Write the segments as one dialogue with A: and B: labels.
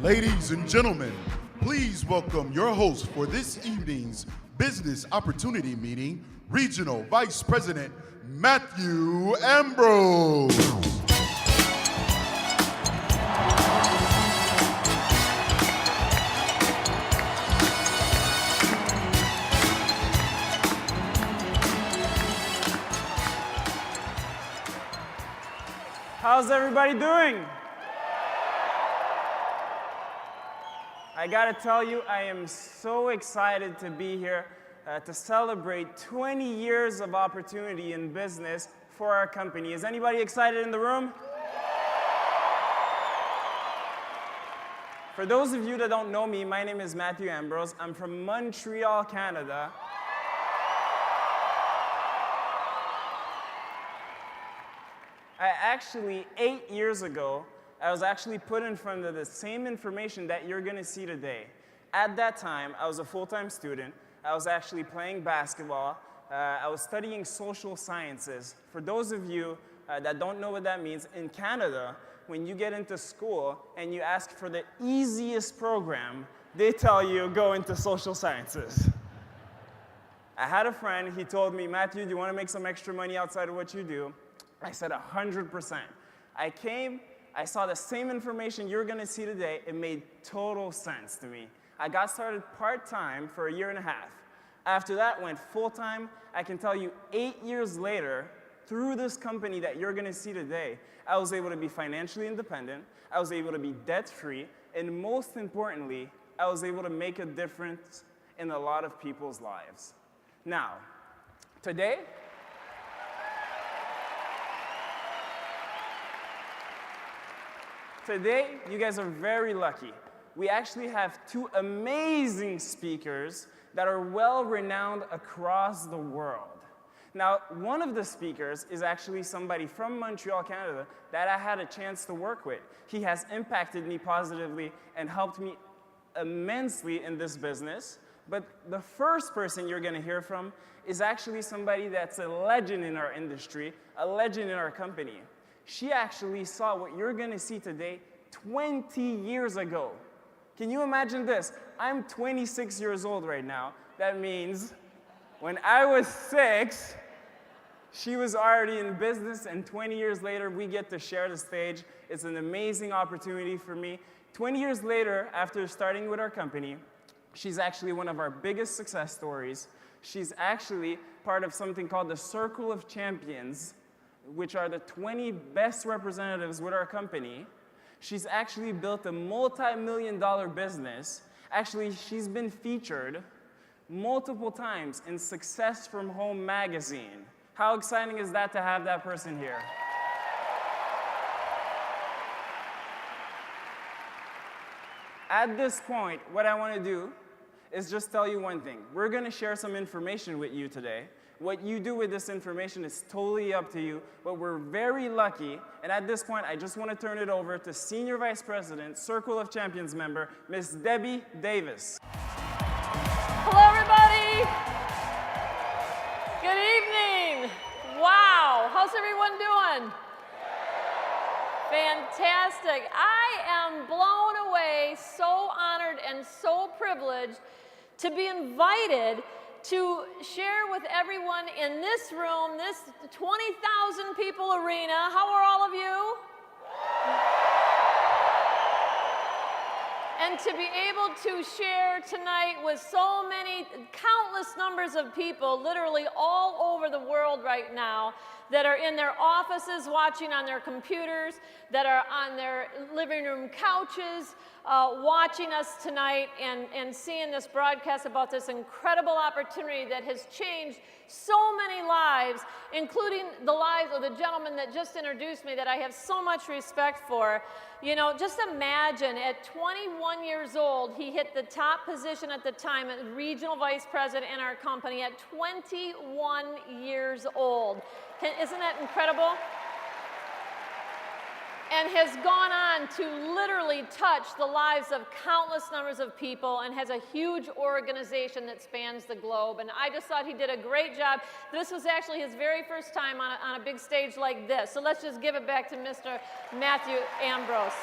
A: Ladies and gentlemen, please welcome your host for this evening's Business Opportunity Meeting, Regional Vice President Matthew Ambrose.
B: How's everybody doing? I gotta tell you, I am so excited to be here to celebrate 20 years of opportunity in business for our company. Is anybody excited in the room? For those of you that don't know me, my name is Matthew Ambrose. I'm from Montreal, Canada. Actually, 8 years ago, I was actually put in front of the same information that you're going to see today. At that time, I was a full-time student. I was actually playing basketball. I was studying social sciences. For those of you that don't know what that means, in Canada, when you get into school and you ask for the easiest program, they tell you go into social sciences. I had a friend, he told me, Matthew, do you want to make some extra money outside of what you do? I said 100%. I came, I saw the same information you're going to see today. It made total sense to me. I got started part-time for 1.5 years. After that, went full-time. I can tell you 8 years later, through this company that you're going to see today, I was able to be financially independent. I was able to be debt-free. And most importantly, I was able to make a difference in a lot of people's lives. Now, today, you guys are very lucky. We actually have 2 amazing speakers that are well-renowned across the world. Now, one of the speakers is actually somebody from Montreal, Canada, that I had a chance to work with. He has impacted me positively and helped me immensely in this business. But the first person you're going to hear from is actually somebody that's a legend in our industry, a legend in our company. She actually saw what you're going to see today 20 years ago. Can you imagine this? I'm 26 years old right now. That means when I was 6, she was already in business, and 20 years later, we get to share the stage. It's an amazing opportunity for me. 20 years later, after starting with our company, she's actually one of our biggest success stories. She's actually part of something called the Circle of Champions, which are the 20 best representatives with our company. She's actually built a multi-million-dollar business. Actually, she's been featured multiple times in Success from Home magazine. How exciting is that to have that person here? At this point, what I want to do is just tell you one thing. We're going to share some information with you today. What you do with this information is totally up to you, but we're very lucky, and at this point, I just want to turn it over to Senior Vice President, Circle of Champions member, Miss Debbie Davis.
C: Hello, everybody. Good evening. Wow, how's everyone doing? Fantastic. I am blown away, so honored and so privileged to be invited to share with everyone in this room, this 20,000 people arena. How are all of you? And to be able to share tonight with so many, countless numbers of people, literally all over the world right now, that are in their offices watching on their computers, that are on their living room couches, watching us tonight and seeing this broadcast about this incredible opportunity that has changed so many lives, including the lives of the gentleman that just introduced me that I have so much respect for. You know, just imagine at 21 years old, he hit the top position at the time as regional vice president in our company at 21 years old. Isn't that incredible? And has gone on to literally touch the lives of countless numbers of people and has a huge organization that spans the globe. And I just thought he did a great job. This was actually his very first time on a big stage like this. So let's just give it back to Mr. Matthew Ambrose.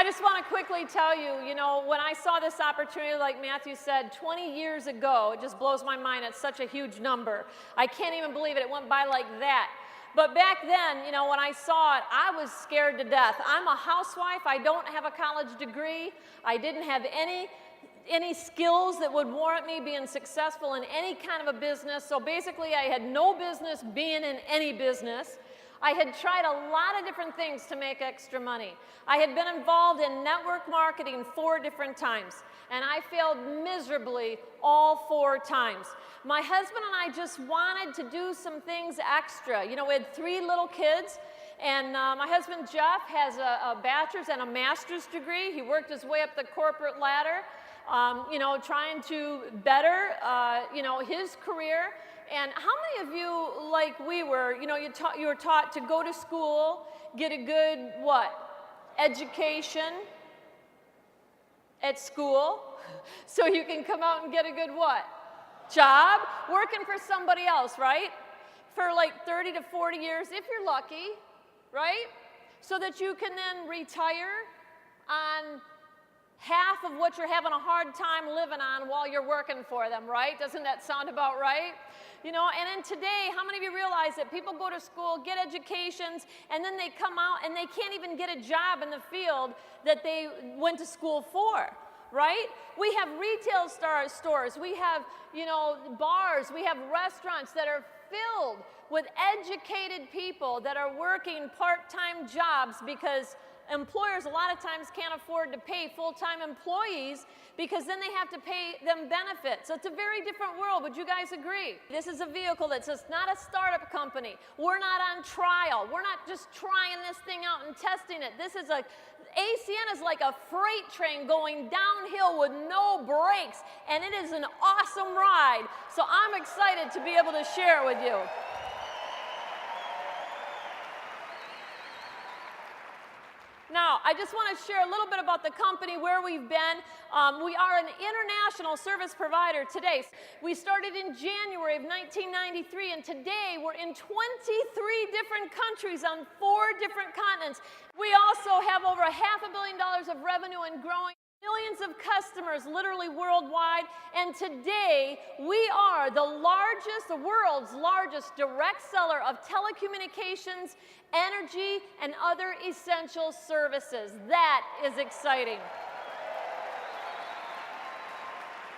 C: I just want to quickly tell you, you know, when I saw this opportunity, like Matthew said, 20 years ago, it just blows my mind. It's such a huge number. I can't even believe it. It went by like that. But back then, you know, when I saw it, I was scared to death. I'm a housewife. I don't have a college degree. I didn't have any skills that would warrant me being successful in any kind of a business. So basically, I had no business being in any business. I had tried a lot of different things to make extra money. I had been involved in network marketing 4 different times, and I failed miserably all 4 times. My husband and I just wanted to do some things extra. You know, we had 3 little kids, and my husband Jeff has a bachelor's and a master's degree. He worked his way up the corporate ladder, you know, trying to better, you know, his career. And how many of you, like we were, you know, you were taught to go to school, get a good, what, education at school, so you can come out and get a good what? Job, working for somebody else, right? For like 30 to 40 years, if you're lucky, right? So that you can then retire on half of what you're having a hard time living on while you're working for them, right? Doesn't that sound about right? You know, and then today, how many of you realize that people go to school, get educations, and then they come out and they can't even get a job in the field that they went to school for, right? We have retail stores, we have, you know, bars, we have restaurants that are filled with educated people that are working part-time jobs because employers a lot of times can't afford to pay full-time employees because then they have to pay them benefits. So it's a very different world. Would you guys agree? This is a vehicle that's just not a startup company. We're not on trial. We're not just trying this thing out and testing it. This is ACN is like a freight train going downhill with no brakes, and it is an awesome ride. So I'm excited to be able to share it with you. Now, I just want to share a little bit about the company, where we've been. We are an international service provider today. We started in January of 1993, and today we're in 23 different countries on 4 different continents. We also have over $500 million of revenue and growing. Millions of customers literally worldwide, and today we are the world's largest direct seller of telecommunications, energy, and other essential services. That is exciting.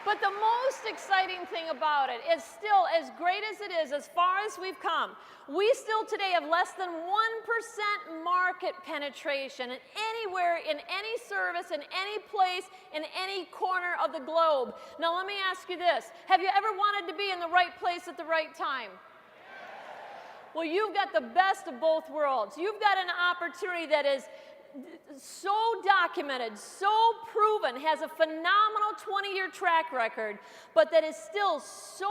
C: But the most exciting thing about it is still, as great as it is, as far as we've come, we still today have less than 1% market penetration in anywhere, in any service, in any place, in any corner of the globe. Now let me ask you this. Have you ever wanted to be in the right place at the right time? Well, you've got the best of both worlds. You've got an opportunity that is so documented, so proven, has a phenomenal 20-year track record, but that is still so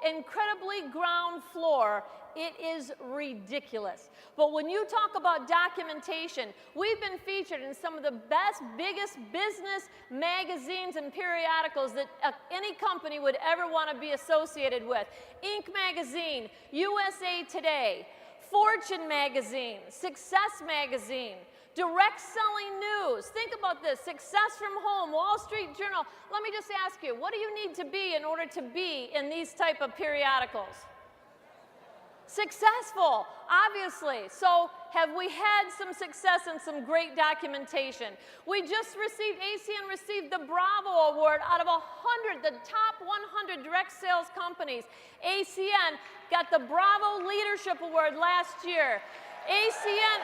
C: incredibly ground floor, it is ridiculous. But when you talk about documentation, we've been featured in some of the best, biggest business magazines and periodicals that any company would ever want to be associated with. Inc. Magazine, USA Today, Fortune Magazine, Success Magazine, Direct Selling News. Think about this. Success from Home, Wall Street Journal. Let me just ask you, what do you need to be in order to be in these type of periodicals? Successful, obviously. So have we had some success and some great documentation? We just received, ACN received the Bravo Award out of 100, the top 100 direct sales companies. ACN got the Bravo Leadership Award last year. ACN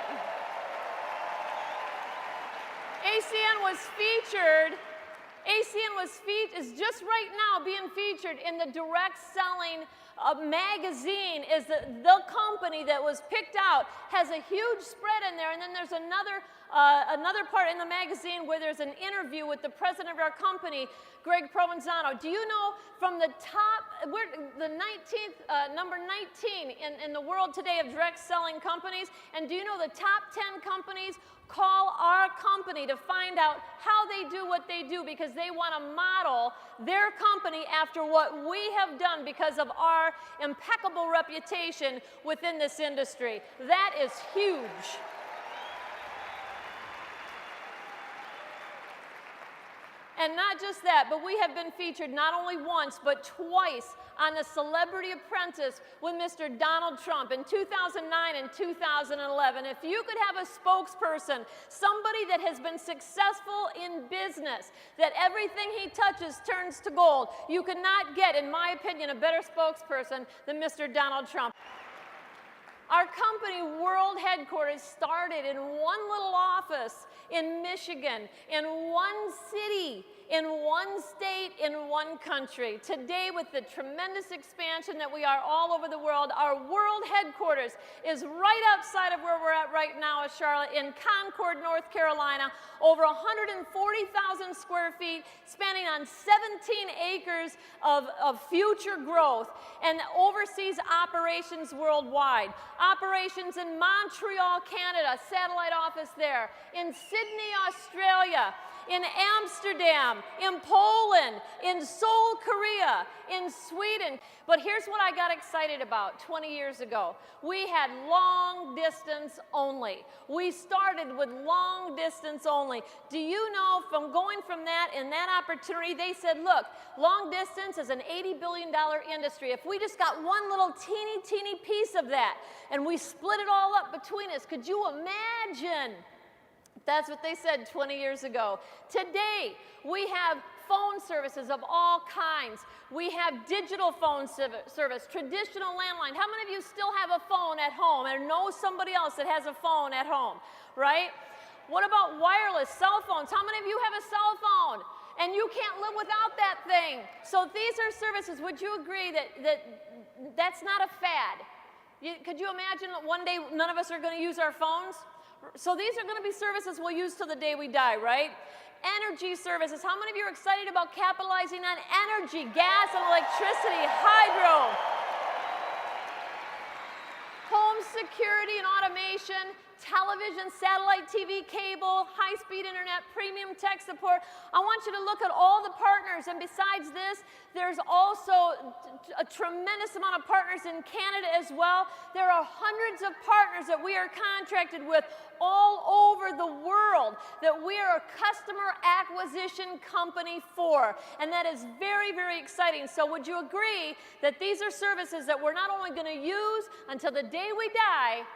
C: is just right now being featured in the Direct Selling magazine. Is the company that was picked out, has a huge spread in there, and then there's another part in the magazine where there's an interview with the president of our company, Greg Provenzano. Do you know from the top, we're the 19th, number 19 in the world today of direct selling companies, and do you know the top 10 companies call our company to find out how they do what they do because they want to model their company after what we have done because of our impeccable reputation within this industry. That is huge. And not just that, but we have been featured not only once, but twice on The Celebrity Apprentice with Mr. Donald Trump in 2009 and 2011. If you could have a spokesperson, somebody that has been successful in business, that everything he touches turns to gold, you could not get, in my opinion, a better spokesperson than Mr. Donald Trump. Our company world headquarters started in one little office in Michigan, in one city, in one state, in one country. Today, with the tremendous expansion that we are all over the world, our world headquarters is right outside of where we're at right now in Charlotte, in Concord, North Carolina, over 140,000 square feet, spanning on 17 acres of future growth, and oversees operations worldwide. Operations in Montreal, Canada, satellite office there, in Sydney, Australia, in Amsterdam, in Poland, in Seoul, Korea, in Sweden. But here's what I got excited about 20 years ago. We had long distance only. We started with long distance only. Do you know, from going from that and that opportunity, they said, look, long distance is an $80 billion industry. If we just got one little teeny piece of that and we split it all up between us, could you imagine? That's what they said 20 years ago. Today, we have phone services of all kinds. We have digital phone service, traditional landline. How many of you still have a phone at home and know somebody else that has a phone at home, right? What about wireless cell phones? How many of you have a cell phone? And you can't live without that thing. So these are services. Would you agree that that's not a fad? Could you imagine that one day none of us are going to use our phones? So these are going to be services we'll use till the day we die, right? Energy services. How many of you are excited about capitalizing on energy, gas and electricity, hydro? Home security and automation, television, satellite TV, cable, high-speed internet, premium tech support. I want you to look at all the partners, and besides this, there's also a tremendous amount of partners in Canada as well. There are hundreds of partners that we are contracted with all over the world that we are a customer acquisition company for, and that is very, very exciting. So would you agree that these are services that we're not only going to use until the day we die,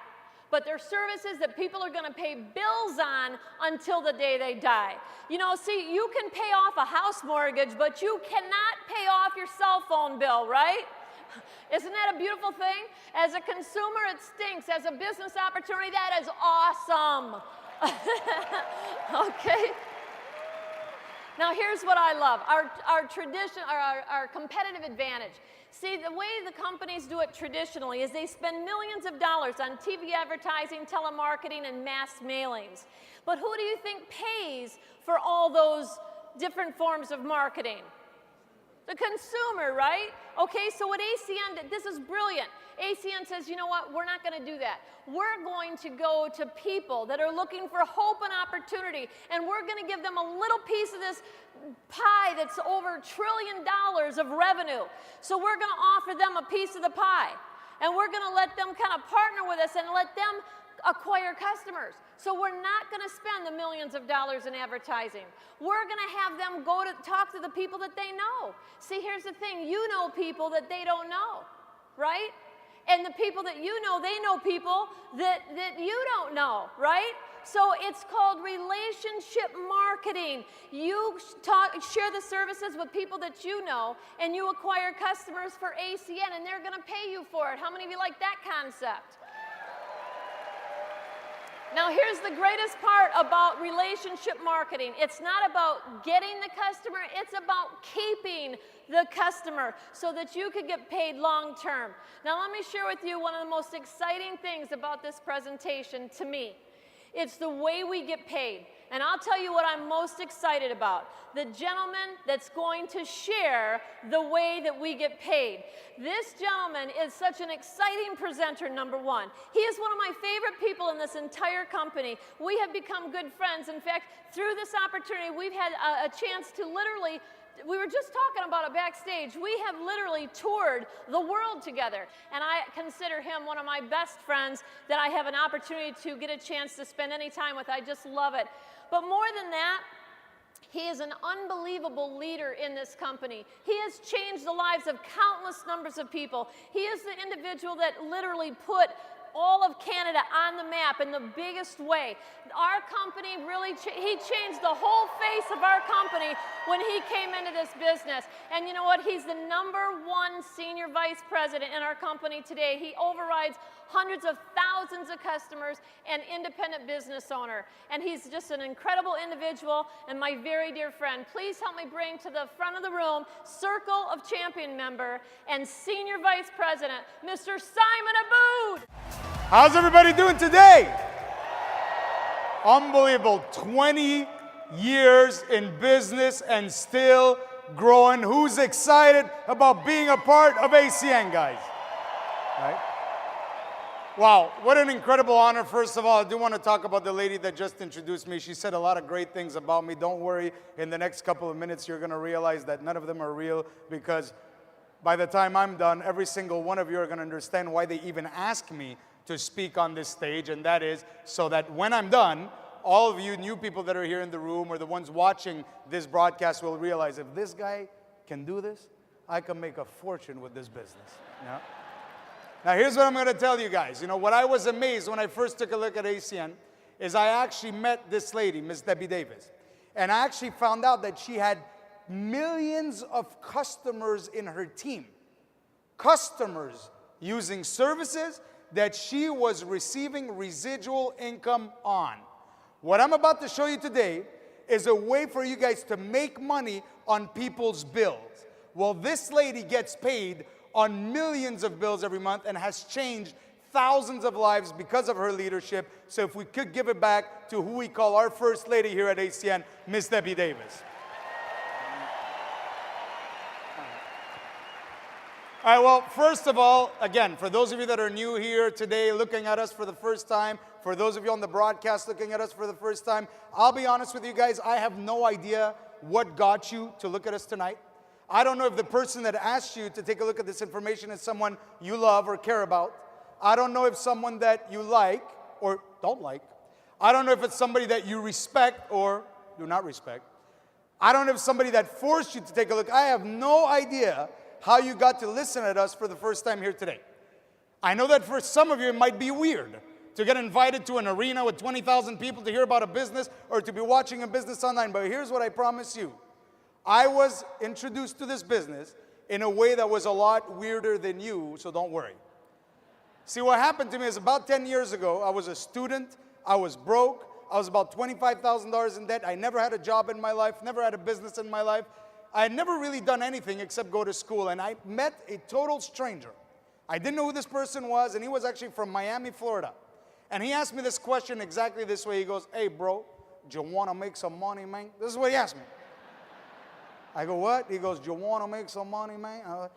C: but they're services that people are going to pay bills on until the day they die. You know, see, you can pay off a house mortgage, but you cannot pay off your cell phone bill, right? Isn't that a beautiful thing? As a consumer, it stinks. As a business opportunity, that is awesome. Okay? Now, here's what I love. Our tradition, our competitive advantage. See, the way the companies do it traditionally is they spend millions of dollars on TV advertising, telemarketing, and mass mailings. But who do you think pays for all those different forms of marketing? The consumer, right? Okay, so what ACN did, this is brilliant. ACN says, you know what, we're not going to do that. We're going to go to people that are looking for hope and opportunity, and we're going to give them a little piece of this pie that's over $1 trillion of revenue. So we're going to offer them a piece of the pie, and we're going to let them kind of partner with us and let them acquire customers. So we're not going to spend the millions of dollars in advertising. We're going to have them go to talk to the people that they know. See, here's the thing. You know people that they don't know, right? And the people that you know, they know people that you don't know, right? So it's called relationship marketing. You share the services with people that you know, and you acquire customers for ACN, and they're going to pay you for it. How many of you like that concept? Now, here's the greatest part about relationship marketing. It's not about getting the customer, it's about keeping the customer so that you could get paid long term. Now, let me share with you one of the most exciting things about this presentation to me. It's the way we get paid. And I'll tell you what I'm most excited about. The gentleman that's going to share the way that we get paid. This gentleman is such an exciting presenter, number one. He is one of my favorite people in this entire company. We have become good friends. In fact, through this opportunity, we've had a chance to literally, we were just talking about it backstage, we have literally toured the world together. And I consider him one of my best friends that I have an opportunity to get a chance to spend any time with. I just love it. But more than that, He is an unbelievable leader in this company. He has changed the lives of countless numbers of people. He is the individual that literally put all of Canada on the map in the biggest way. Our company really, he changed the whole face of our company when he came into this business. And you know what? He's the #1 senior vice president in our company today. He overrides hundreds of thousands of customers and independent business owner. And he's just an incredible individual and my very dear friend. Please help me bring to the front of the room Circle of Champion member and Senior Vice President, Mr. Simon Aboud.
D: How's everybody doing today? Unbelievable. 20 years in business and still growing. Who's excited about being a part of ACN, guys? Right? Wow, what an incredible honor. First of all, I do want to talk about the lady that just introduced me. She said a lot of great things about me. Don't worry, in the next couple of minutes, you're going to realize that none of them are real, because by the time I'm done, every single one of you are going to understand why they even ask me to speak on this stage, and that is so that when I'm done, all of you new people that are here in the room or the ones watching this broadcast will realize, if this guy can do this, I can make a fortune with this business. Yeah? Now, here's what I'm going to tell you guys. You know, what I was amazed when I first took a look at ACN is I actually met this lady, Miss Debbie Davis. And I actually found out that she had millions of customers in her team. Customers using services that she was receiving residual income on. What I'm about to show you today is a way for you guys to make money on people's bills. Well, this lady gets paid on millions of bills every month and has changed thousands of lives because of her leadership. So if we could give it back to who we call our first lady here at ACN, Miss Debbie Davis. All right, well, first of all, again, for those of you that are new here today, looking at us for the first time, for those of you on the broadcast looking at us for the first time, I'll be honest with you guys, I have no idea what got you to look at us tonight. I don't know if the person that asked you to take a look at this information is someone you love or care about. I don't know if someone that you like or don't like. I don't know if it's somebody that you respect or do not respect. I don't know if somebody that forced you to take a look. I have no idea how you got to listen at us for the first time here today. I know that for some of you it might be weird to get invited to an arena with 20,000 people to hear about a business or to be watching a business online, but here's what I promise you. I was introduced to this business in a way that was a lot weirder than you, so don't worry. See, what happened to me is about 10 years ago, I was a student, I was broke, I was about $25,000 in debt, I never had a job in my life, never had a business in my life. I had never really done anything except go to school, and I met a total stranger. I didn't know who this person was, and he was actually from Miami, Florida. And he asked me this question exactly this way. He goes, "Hey, bro, do you want to make some money, man?" This is what he asked me. I go, "What?" He goes, "Do you want to make some money, man?"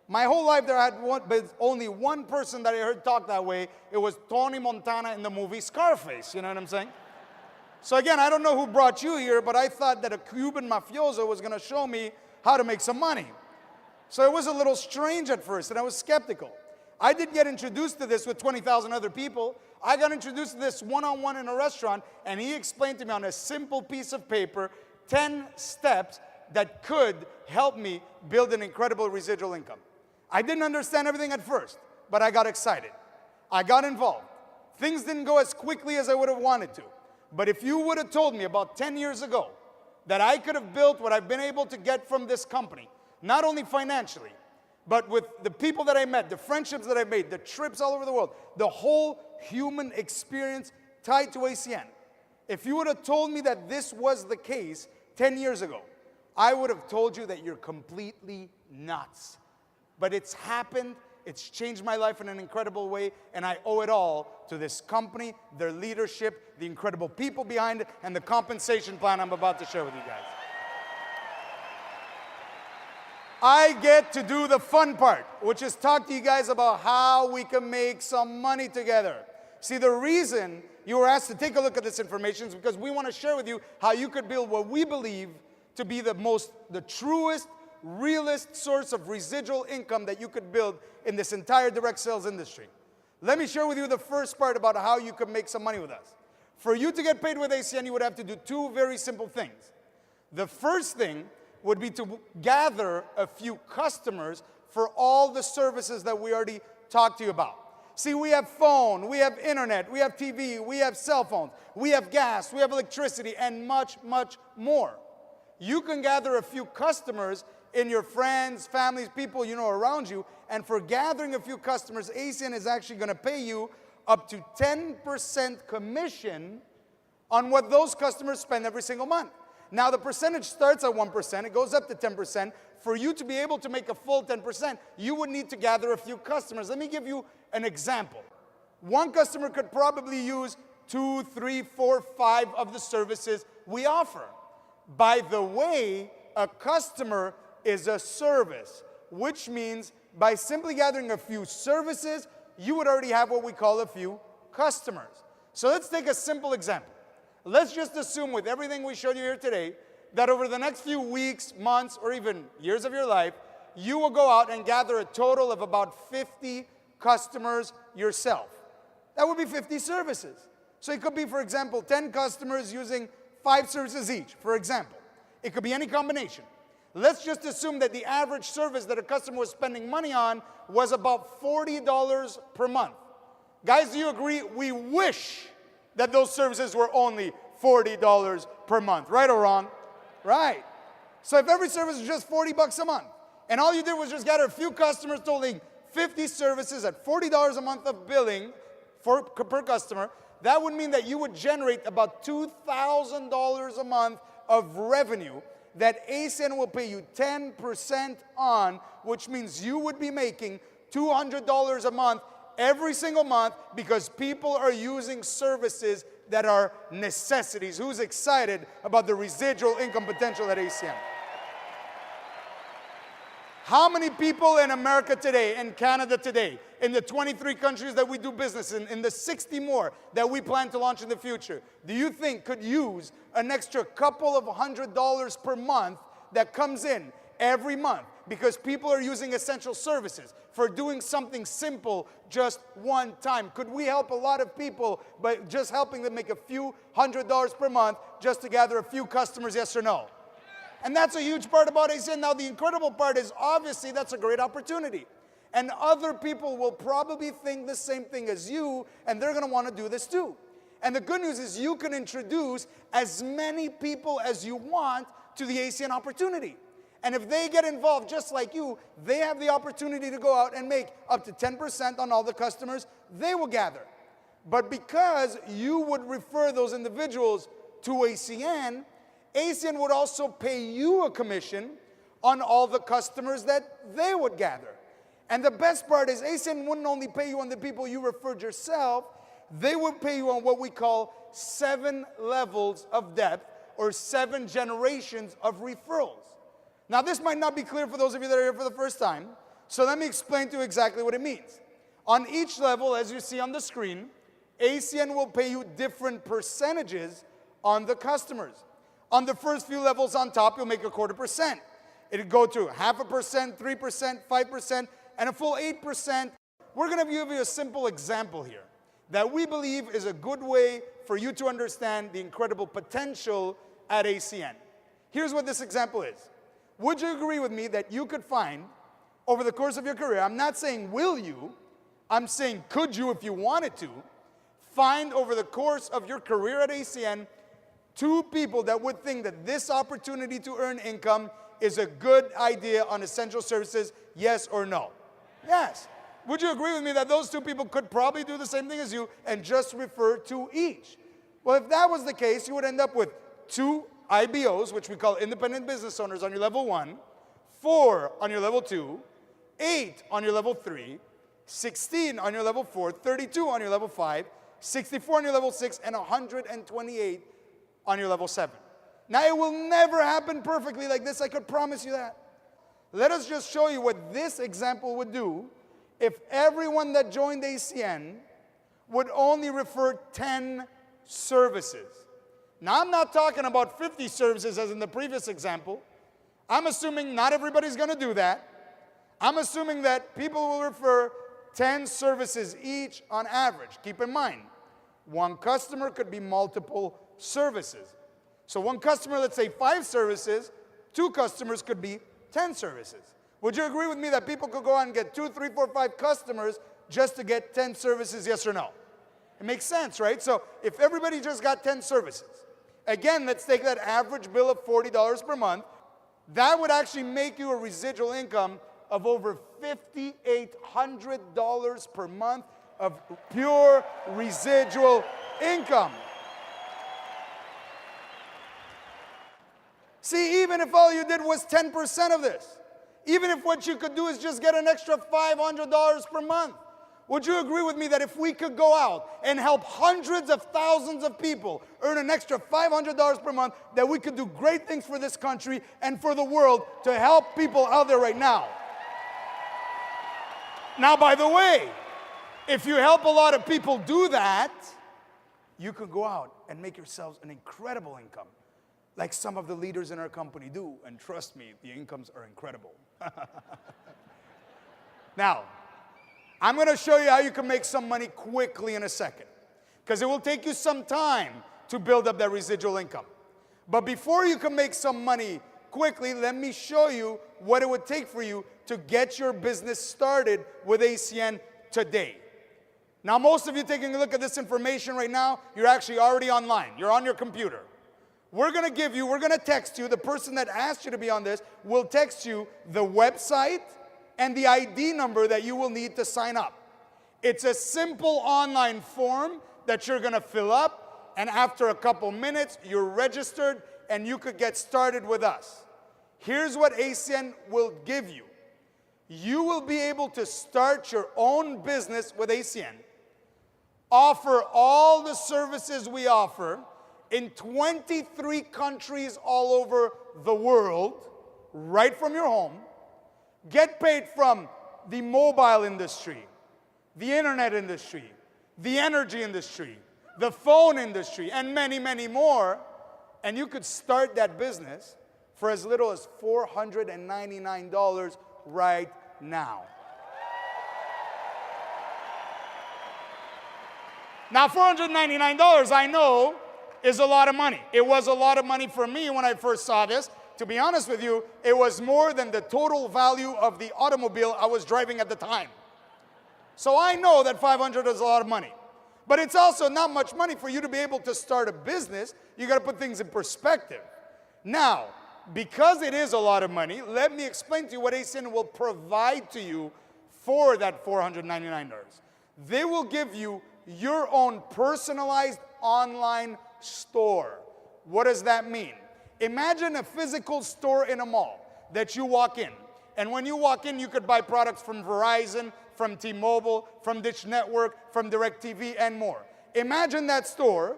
D: My whole life there, I had but only one person that I heard talk that way. It was Tony Montana in the movie Scarface. You know what I'm saying? So again, I don't know who brought you here, but I thought that a Cuban mafioso was going to show me how to make some money. So it was a little strange at first, and I was skeptical. I did get introduced to this with 20,000 other people. I got introduced to this one-on-one in a restaurant, and he explained to me on a simple piece of paper 10 steps that could help me build an incredible residual income. I didn't understand everything at first, but I got excited. I got involved. Things didn't go as quickly as I would have wanted to. But if you would have told me about 10 years ago that I could have built what I've been able to get from this company, not only financially, but with the people that I met, the friendships that I made, the trips all over the world, the whole human experience tied to ACN. If you would have told me that this was the case 10 years ago, I would have told you that you're completely nuts. But it's happened, it's changed my life in an incredible way, and I owe it all to this company, their leadership, the incredible people behind it, and the compensation plan I'm about to share with you guys. I get to do the fun part, which is talk to you guys about how we can make some money together. See, the reason you were asked to take a look at this information is because we want to share with you how you could build what we believe to be the truest, realest source of residual income that you could build in this entire direct sales industry. Let me share with you the first part about how you could make some money with us. For you to get paid with ACN, you would have to do two very simple things. The first thing would be to gather a few customers for all the services that we already talked to you about. See, we have phone, we have internet, we have TV, we have cell phones, we have gas, we have electricity, and much, much more. You can gather a few customers in your friends, families, people you know around you, and for gathering a few customers, ACN is actually going to pay you up to 10% commission on what those customers spend every single month. Now, the percentage starts at 1%, it goes up to 10%. For you to be able to make a full 10%, you would need to gather a few customers. Let me give you an example. One customer could probably use 2, 3, 4, 5 of the services we offer. By the way, a customer is a service, which means by simply gathering a few services, you would already have what we call a few customers. So let's take a simple example. Let's just assume with everything we showed you here today, that over the next few weeks, months, or even years of your life, you will go out and gather a total of about 50 customers yourself. That would be 50 services. So it could be, for example, 10 customers using 5 services each, for example. It could be any combination. Let's just assume that the average service that a customer was spending money on was about $40 per month. Guys, do you agree? We wish that those services were only $40 per month, right or wrong? Right. So if every service was just $40 a month, and all you did was just gather a few customers totaling 50 services at $40 a month of billing per customer, that would mean that you would generate about $2,000 a month of revenue that ACN will pay you 10% on, which means you would be making $200 a month every single month because people are using services that are necessities. Who's excited about the residual income potential at ACN? How many people in America today, in Canada today, in the 23 countries that we do business in the 60 more that we plan to launch in the future, do you think could use an extra couple of $100 per month that comes in every month because people are using essential services for doing something simple just one time? Could we help a lot of people by just helping them make a few $100s per month just to gather a few customers, yes or no? And that's a huge part about ACN. Now, the incredible part is obviously that's a great opportunity. And other people will probably think the same thing as you, and they're going to want to do this too. And the good news is you can introduce as many people as you want to the ACN opportunity. And if they get involved just like you, they have the opportunity to go out and make up to 10% on all the customers they will gather. But because you would refer those individuals to ACN, ACN would also pay you a commission on all the customers that they would gather. And the best part is ACN wouldn't only pay you on the people you referred yourself, they would pay you on what we call 7 levels of depth or 7 generations of referrals. Now, this might not be clear for those of you that are here for the first time, so let me explain to you exactly what it means. On each level, as you see on the screen, ACN will pay you different percentages on the customers. On the first few levels on top, you'll make 0.25%. It'll go to 0.5%, 3%, 5%, and a full 8%. We're going to give you a simple example here that we believe is a good way for you to understand the incredible potential at ACN. Here's what this example is. Would you agree with me that you could find, over the course of your career, I'm not saying will you, I'm saying could you if you wanted to, find over the course of your career at ACN 2 people that would think that this opportunity to earn income is a good idea on essential services, yes or no? Yes. Would you agree with me that those 2 people could probably do the same thing as you and just refer to each? Well, if that was the case, you would end up with 2 IBOs, which we call independent business owners, on your level 1, 4 on your level 2, 8 on your level 3, 16 on your level 4, 32 on your level 5, 64 on your level 6, and 128 on your level 7. Now, it will never happen perfectly like this, I could promise you that. Let us just show you what this example would do if everyone that joined ACN would only refer 10 services. Now, I'm not talking about 50 services as in the previous example. I'm assuming not everybody's going to do that. I'm assuming that people will refer 10 services each on average. Keep in mind, one customer could be multiple services. So one customer, let's say 5 services, 2 customers could be 10 services. Would you agree with me that people could go out and get 2, 3, 4, 5 customers just to get 10 services, yes or no? It makes sense, right? So if everybody just got 10 services, again, let's take that average bill of $40 per month. That would actually make you a residual income of over $5,800 per month of pure residual income. See, even if all you did was 10% of this, even if what you could do is just get an extra $500 per month, would you agree with me that if we could go out and help hundreds of thousands of people earn an extra $500 per month, that we could do great things for this country and for the world to help people out there right now? Now, by the way, if you help a lot of people do that, you could go out and make yourselves an incredible income, like some of the leaders in our company do. And trust me, the incomes are incredible. Now, I'm going to show you how you can make some money quickly in a second, because it will take you some time to build up that residual income. But before you can make some money quickly, let me show you what it would take for you to get your business started with ACN today. Now, most of you taking a look at this information right now, you're actually already online. You're on your computer. We're going to text you, the person that asked you to be on this will text you the website and the ID number that you will need to sign up. It's a simple online form that you're going to fill up, and after a couple minutes, you're registered and you could get started with us. Here's what ACN will give you. You will be able to start your own business with ACN, offer all the services we offer in 23 countries all over the world, right from your home, get paid from the mobile industry, the internet industry, the energy industry, the phone industry, and many, many more. And you could start that business for as little as $499 right now. Now, $499, I know, is a lot of money. It was a lot of money for me when I first saw this. To be honest with you, it was more than the total value of the automobile I was driving at the time. So I know that $500 is a lot of money. But it's also not much money for you to be able to start a business. You got to put things in perspective. Now, because it is a lot of money, let me explain to you what ACN will provide to you for that $499. They will give you your own personalized online store. What does that mean? Imagine a physical store in a mall that you walk in. And when you walk in, you could buy products from Verizon, from T-Mobile, from Dish Network, from DirecTV, and more. Imagine that store,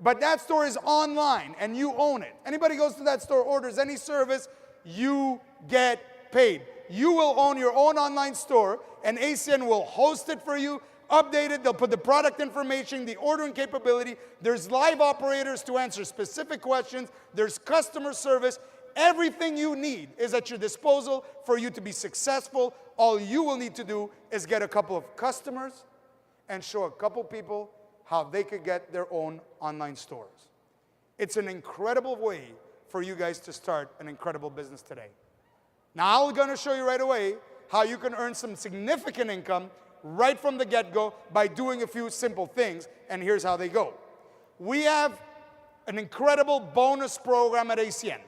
D: but that store is online and you own it. Anybody goes to that store, orders any service, you get paid. You will own your own online store, and ACN will host it for you, update it. They'll put the product information, the ordering capability. There's live operators to answer specific questions. There's customer service. Everything you need is at your disposal for you to be successful. All you will need to do is get a couple of customers and show a couple people how they could get their own online stores. It's an incredible way for you guys to start an incredible business today. Now, I'm going to show you right away how you can earn some significant income right from the get-go by doing a few simple things, and here's how they go. We have an incredible bonus program at ACN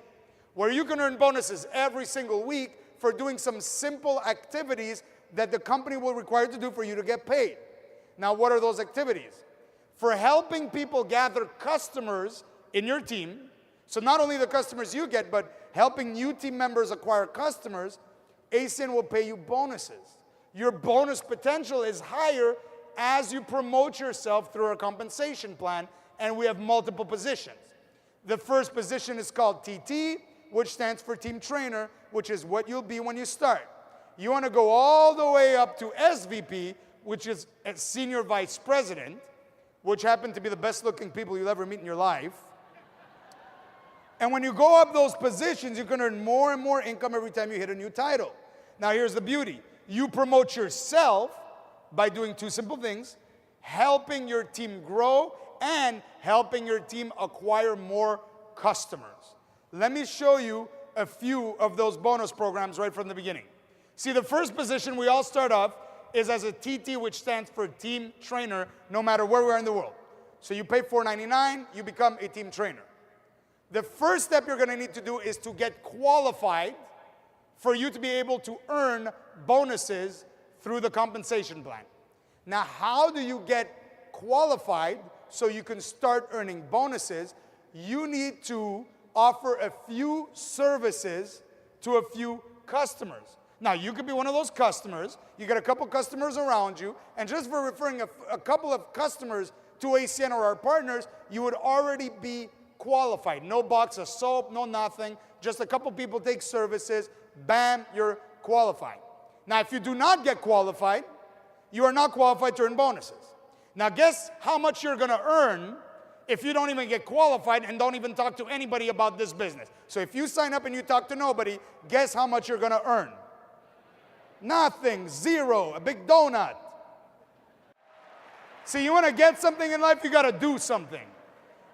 D: where you can earn bonuses every single week for doing some simple activities that the company will require to do for you to get paid. Now, what are those activities? For helping people gather customers in your team, so not only the customers you get, but helping new team members acquire customers, ACN will pay you bonuses. Your bonus potential is higher as you promote yourself through our compensation plan, and we have multiple positions. The first position is called TT, which stands for Team Trainer, which is what you'll be when you start. You want to go all the way up to SVP, which is a Senior Vice President, which happen to be the best looking people you'll ever meet in your life. And when you go up those positions, you can earn more and more income every time you hit a new title. Now here's the beauty. You promote yourself by doing two simple things: helping your team grow and helping your team acquire more customers. Let me show you a few of those bonus programs right from the beginning. See, the first position we all start off is as a TT, which stands for team trainer, no matter where we are in the world. So you pay $4.99, you become a team trainer. The first step you're going to need to do is to get qualified for you to be able to earn bonuses through the compensation plan. Now, how do you get qualified so you can start earning bonuses? You need to offer a few services to a few customers. Now, you could be one of those customers. You get a couple customers around you, and just for referring a couple of customers to ACN or our partners, you would already be qualified. No box of soap, no nothing. Just a couple people take services. Bam, you're qualified. Now, if you do not get qualified, you are not qualified to earn bonuses. Now, guess how much you're going to earn if you don't even get qualified and don't even talk to anybody about this business. So if you sign up and you talk to nobody, guess how much you're going to earn? Nothing, zero, a big donut. See, you want to get something in life, you got to do something.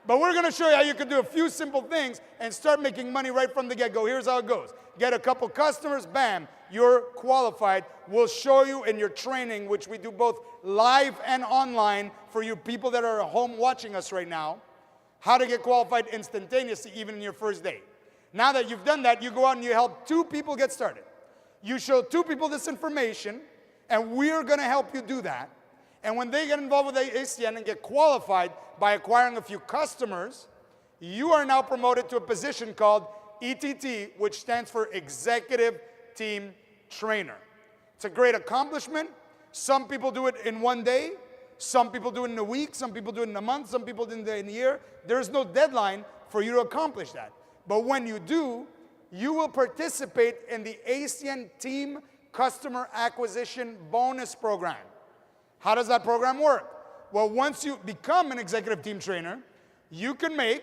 D: But we're going to show you how you can do a few simple things and start making money right from the get-go. Here's how it goes. Get a couple customers, bam, you're qualified. We'll show you in your training, which we do both live and online for you people that are at home watching us right now, how to get qualified instantaneously, even in your first day. Now that you've done that, you go out and you help 2 people get started. You show 2 people this information, and we're going to help you do that. And when they get involved with ACN and get qualified by acquiring a few customers, you are now promoted to a position called ETT, which stands for Executive Team Trainer. It's a great accomplishment. Some people do it in one day. Some people do it in a week. Some people do it in a month. Some people do it in a year. There's no deadline for you to accomplish that. But when you do, you will participate in the ACN Team Customer Acquisition Bonus Program. How does that program work? Well, once you become an executive team trainer, you can make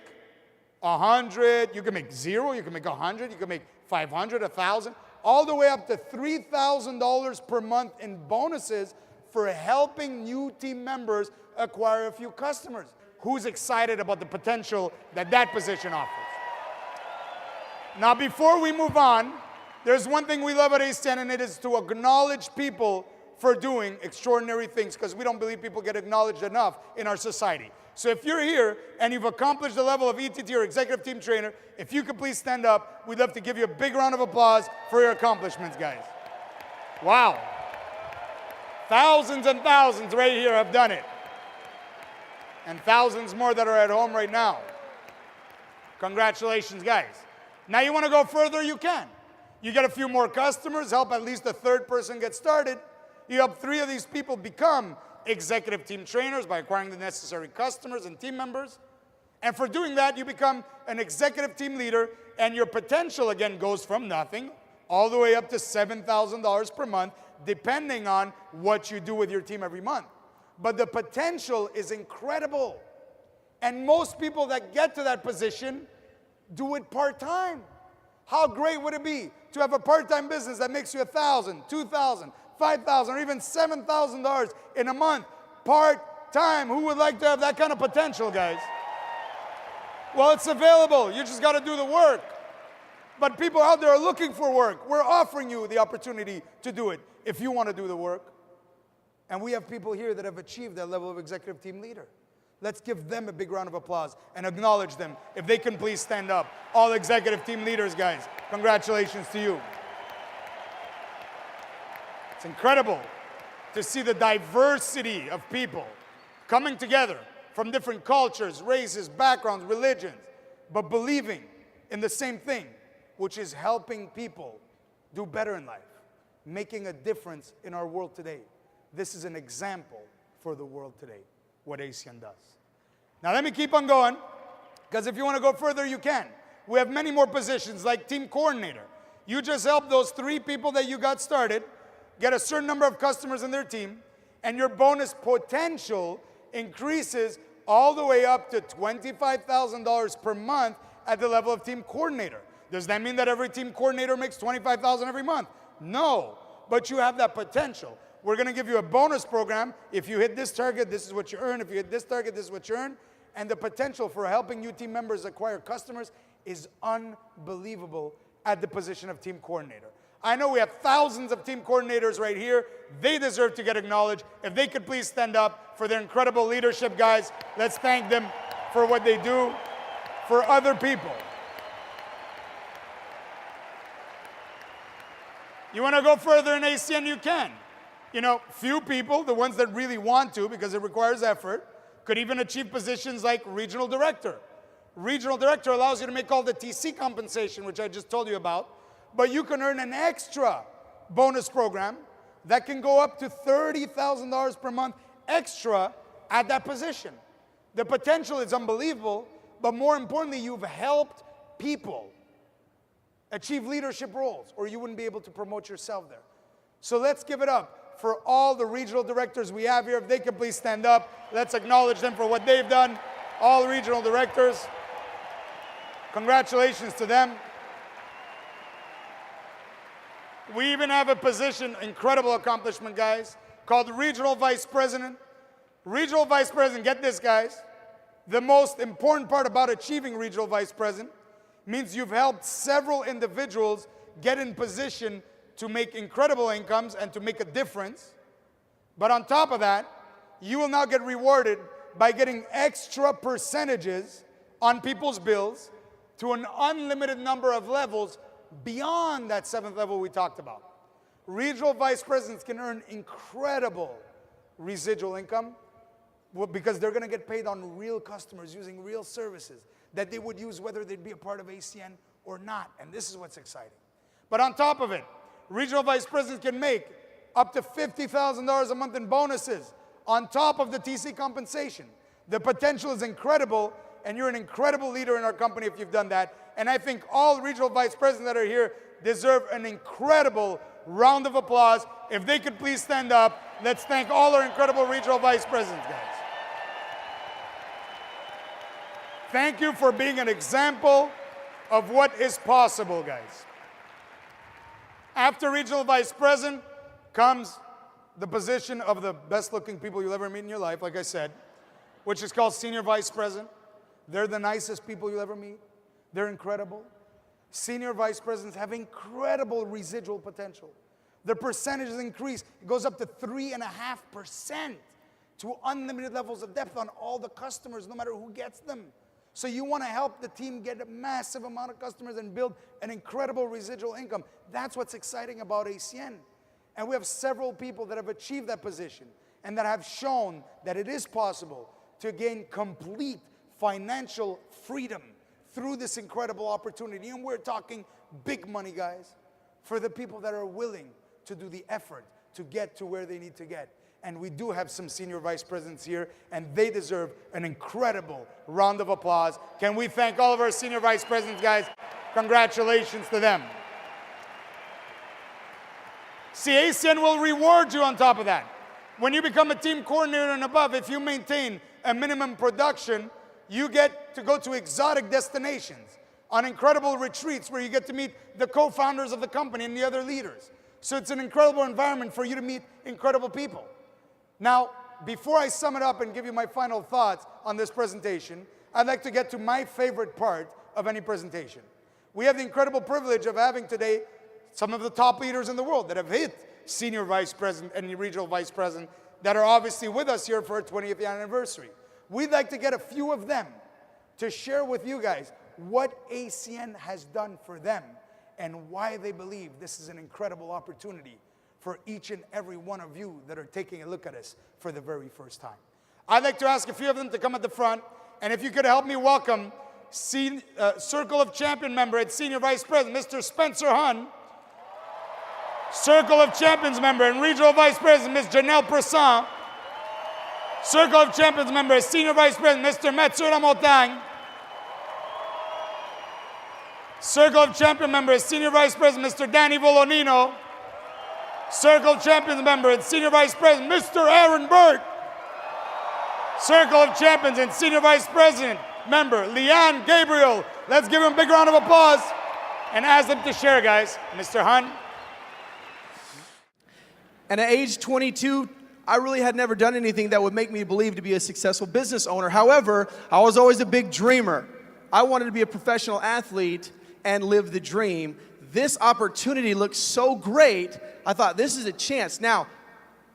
D: 100, you can make 0, you can make 100, you can make 500, 1,000, all the way up to $3,000 per month in bonuses for helping new team members acquire a few customers. Who's excited about the potential that that position offers? Now, before we move on, there's one thing we love at ACN, and it is to acknowledge people for doing extraordinary things, because we don't believe people get acknowledged enough in our society. So if you're here and you've accomplished the level of ETT or executive team trainer, if you could please stand up, we'd love to give you a big round of applause for your accomplishments, guys. Wow. Thousands and thousands right here have done it. And thousands more that are at home right now. Congratulations, guys. Now you want to go further, you can. You get a few more customers, help at least a 3rd person get started. You help 3 of these people become executive team trainers by acquiring the necessary customers and team members. And for doing that, you become an executive team leader, and your potential, again, goes from nothing all the way up to $7,000 per month, depending on what you do with your team every month. But the potential is incredible. And most people that get to that position do it part-time. How great would it be to have a part-time business that makes you $1,000, $2,000, $5,000, or even $7,000 in a month, part-time? Who would like to have that kind of potential, guys? Well, it's available. You just got to do the work. But people out there are looking for work. We're offering you the opportunity to do it if you want to do the work. And we have people here that have achieved that level of executive team leader. Let's give them a big round of applause and acknowledge them. If they can please stand up. All executive team leaders, guys, congratulations to you. It's incredible to see the diversity of people coming together from different cultures, races, backgrounds, religions, but believing in the same thing, which is helping people do better in life, making a difference in our world today. This is an example for the world today, what ACN does. Now let me keep on going, because if you want to go further, you can. We have many more positions, like team coordinator. You just help those 3 people that you got started get a certain number of customers in their team, and your bonus potential increases all the way up to $25,000 per month at the level of team coordinator. Does that mean that every team coordinator makes $25,000 every month? No, but you have that potential. We're going to give you a bonus program. If you hit this target, this is what you earn. If you hit this target, this is what you earn. and the potential for helping you team members acquire customers is unbelievable at the position of team coordinator. I know we have thousands of team coordinators right here. They deserve to get acknowledged. If they could please stand up for their incredible leadership, guys. Let's thank them for what they do for other people. You want to go further in ACN, you can. You know, few people, the ones that really want to, because it requires effort, could even achieve positions like regional director. Regional director allows you to make all the TC compensation, which I just told you about, but you can earn an extra bonus program that can go up to $30,000 per month extra at that position. The potential is unbelievable, but more importantly, you've helped people achieve leadership roles, or you wouldn't be able to promote yourself there. So let's give it up for all the regional directors we have here. If they could please stand up, let's acknowledge them for what they've done. All regional directors, congratulations to them. We even have a position, incredible accomplishment, guys, called Regional Vice President. Regional Vice President, get this, guys. The most important part about achieving Regional Vice President means you've helped several individuals get in position to make incredible incomes and to make a difference. But on top of that, you will now get rewarded by getting extra percentages on people's bills to an unlimited number of levels beyond that 7th level we talked about. Regional vice presidents can earn incredible residual income because they're going to get paid on real customers using real services that they would use whether they'd be a part of ACN or not. And this is what's exciting. But on top of it, regional vice presidents can make up to $50,000 a month in bonuses on top of the TC compensation. The potential is incredible, and you're an incredible leader in our company if you've done that. And I think all regional vice presidents that are here deserve an incredible round of applause. If they could please stand up, let's thank all our incredible regional vice presidents, guys. Thank you for being an example of what is possible, guys. After regional vice president comes the position of the best looking people you'll ever meet in your life, like I said, which is called senior vice president. They're the nicest people you'll ever meet. They're incredible. Senior vice presidents have incredible residual potential. Their percentages increase. It goes up to 3.5% to unlimited levels of depth on all the customers, no matter who gets them. So you want to help the team get a massive amount of customers and build an incredible residual income. That's what's exciting about ACN. And we have several people that have achieved that position and that have shown that it is possible to gain complete financial freedom through this incredible opportunity. And we're talking big money, guys, for the people that are willing to do the effort to get to where they need to get. And we do have some senior vice presidents here, and they deserve an incredible round of applause. Can we thank all of our senior vice presidents, guys? Congratulations to them. See, ACN will reward you on top of that. When you become a team coordinator and above, if you maintain a minimum production, you get to go to exotic destinations on incredible retreats where you get to meet the co-founders of the company and the other leaders. So it's an incredible environment for you to meet incredible people. Now, before I sum it up and give you my final thoughts on this presentation, I'd like to get to my favorite part of any presentation. We have the incredible privilege of having today some of the top leaders in the world that have hit senior vice president and regional vice president that are obviously with us here for our 20th anniversary. We'd like to get a few of them to share with you guys what ACN has done for them and why they believe this is an incredible opportunity for each and every one of you that are taking a look at us for the very first time. I'd like to ask a few of them to come at the front, and if you could help me welcome Circle of Champion member and Senior Vice President, Mr. Spencer Hun, Circle of Champions member and Regional Vice President, Ms. Janelle Presson, Circle of Champions member, Senior Vice President, Mr. Mathieu Lamontagne. Circle of Champions member, Senior Vice President, Mr. Danny Volonino. Circle of Champions member and Senior Vice President, Mr. Aaron Burt. Circle of Champions and Senior Vice President member, Leanne Gabriel. Let's give him a big round of applause and ask them to share, guys. Mr. Hun.
E: And at age 22, I really had never done anything that would make me believe to be a successful business owner. However, I was always a big dreamer. I wanted to be a professional athlete and live the dream. This opportunity looked so great, I thought this is a chance. Now,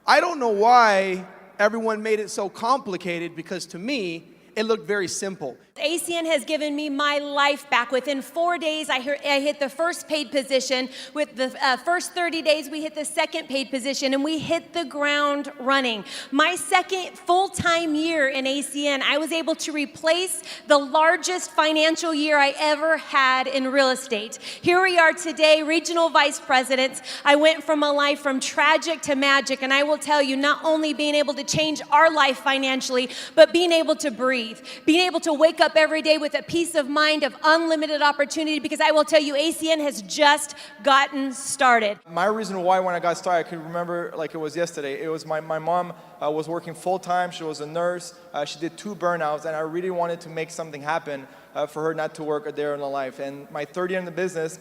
E: I don't know why everyone made it so complicated, because to me, it looked very simple.
F: ACN has given me my life back. Within 4 days, I hit the first paid position. With the first 30 days, we hit the second paid position, and we hit the ground running. My second full-time year in ACN, I was able to replace the largest financial year I ever had in real estate. Here we are today, regional vice presidents. I went from a life from tragic to magic, and I will tell you, not only being able to change our life financially, but being able to breathe, being able to wake up every day with a peace of mind of unlimited opportunity, because I will tell you, ACN has just gotten started.
G: My reason why when I got started, I could remember like it was yesterday. It was my mom was working full-time. She was a nurse. She did 2 burnouts, and I really wanted to make something happen for her not to work a day in her life. And my third year in the business,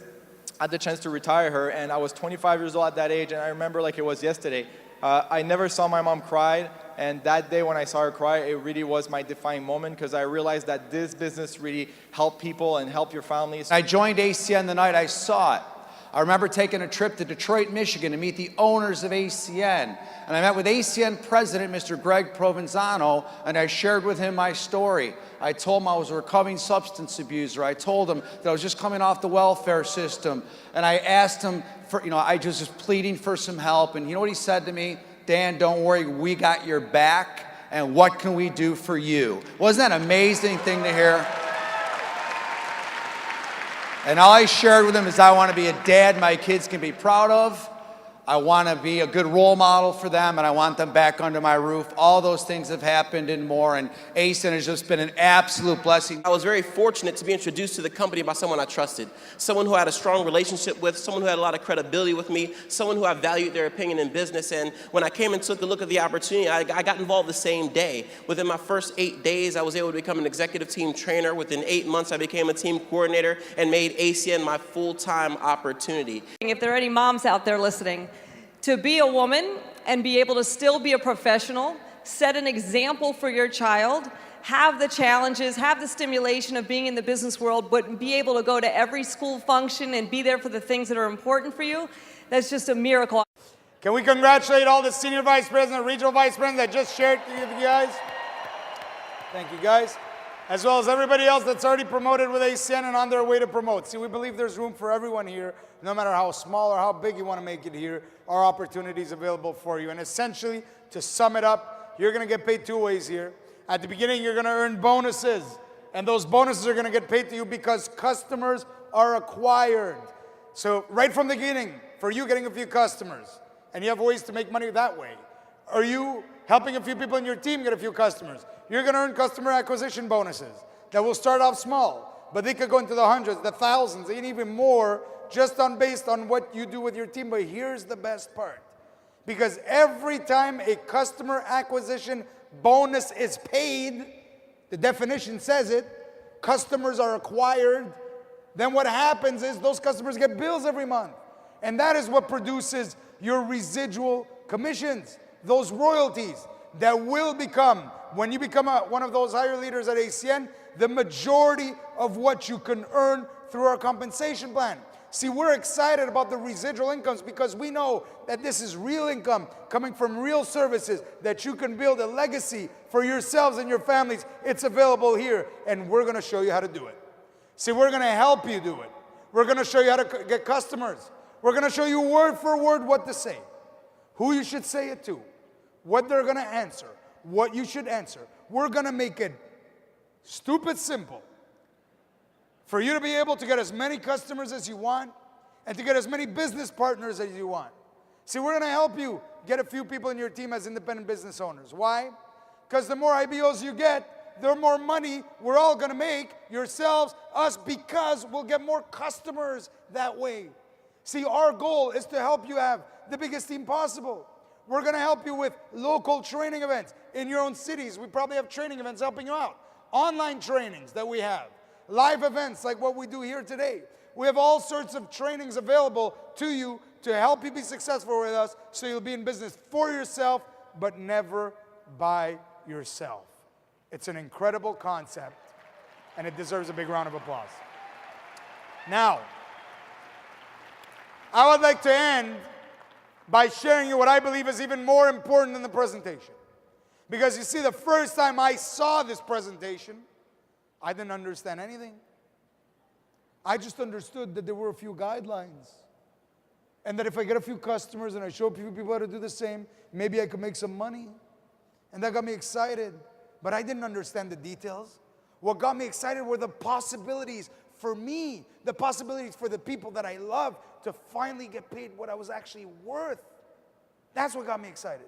G: I had the chance to retire her, and I was 25 years old at that age, and I remember like it was yesterday. I never saw my mom cry, and that day when I saw her cry, it really was my defining moment, because I realized that this business really helped people and help your families.
H: I joined ACN the night I saw it. I remember taking a trip to Detroit, Michigan to meet the owners of ACN. And I met with ACN President, Mr. Greg Provenzano, and I shared with him my story. I told him I was a recovering substance abuser. I told him that I was just coming off the welfare system. And I asked him for, I just was pleading for some help. And you know what he said to me? Dan, don't worry, we got your back. And what can we do for you? Wasn't that an amazing thing to hear? And all I shared with him is I want to be a dad my kids can be proud of. I want to be a good role model for them, and I want them back under my roof. All those things have happened and more, and ACN has just been an absolute blessing.
I: I was very fortunate to be introduced to the company by someone I trusted, someone who I had a strong relationship with, someone who had a lot of credibility with me, someone who I valued their opinion in business. And when I came and took a look at the opportunity, I got involved the same day. Within my first 8 days, I was able to become an executive team trainer. Within 8 months, I became a team coordinator and made ACN my full-time opportunity.
J: If there are any moms out there listening, to be a woman and be able to still be a professional, set an example for your child, have the challenges, have the stimulation of being in the business world, but be able to go to every school function and be there for the things that are important for you, that's just a miracle.
D: Can we congratulate all the senior vice president, regional vice president that just shared with you guys? Thank you, guys. As well as everybody else that's already promoted with ACN and on their way to promote. See, we believe there's room for everyone here, no matter how small or how big you want to make it here. Our opportunities available for you. And essentially, to sum it up, you're going to get paid 2 ways here. At the beginning, you're going to earn bonuses. And those bonuses are going to get paid to you because customers are acquired. So right from the beginning, for you getting a few customers, and you have ways to make money that way. Are you helping a few people in your team get a few customers? You're going to earn customer acquisition bonuses that will start off small, but they could go into the hundreds, the thousands, and even more, just based on what you do with your team. But here's the best part. Because every time a customer acquisition bonus is paid, the definition says it, customers are acquired, then what happens is those customers get bills every month. And that is what produces your residual commissions, those royalties that will become, when you become one of those higher leaders at ACN, the majority of what you can earn through our compensation plan. See, we're excited about the residual incomes because we know that this is real income coming from real services that you can build a legacy for yourselves and your families. It's available here, and we're going to show you how to do it. See, we're going to help you do it. We're going to show you how to get customers. We're going to show you word for word what to say, who you should say it to, what they're going to answer, what you should answer. We're going to make it stupid simple for you to be able to get as many customers as you want and to get as many business partners as you want. See, we're going to help you get a few people in your team as independent business owners. Why? Because the more IBOs you get, the more money we're all going to make, yourselves, us, because we'll get more customers that way. See, our goal is to help you have the biggest team possible. We're going to help you with local training events in your own cities. We probably have training events helping you out. Online trainings that we have. Live events like what we do here today. We have all sorts of trainings available to you to help you be successful with us so you'll be in business for yourself, but never by yourself. It's an incredible concept, and it deserves a big round of applause. Now, I would like to end by sharing you what I believe is even more important than the presentation. Because you see, the first time I saw this presentation, I didn't understand anything. I just understood that there were a few guidelines. And that if I get a few customers and I show a few people how to do the same, maybe I could make some money. And that got me excited. But I didn't understand the details. What got me excited were the possibilities for me, the possibilities for the people that I love to finally get paid what I was actually worth. That's what got me excited.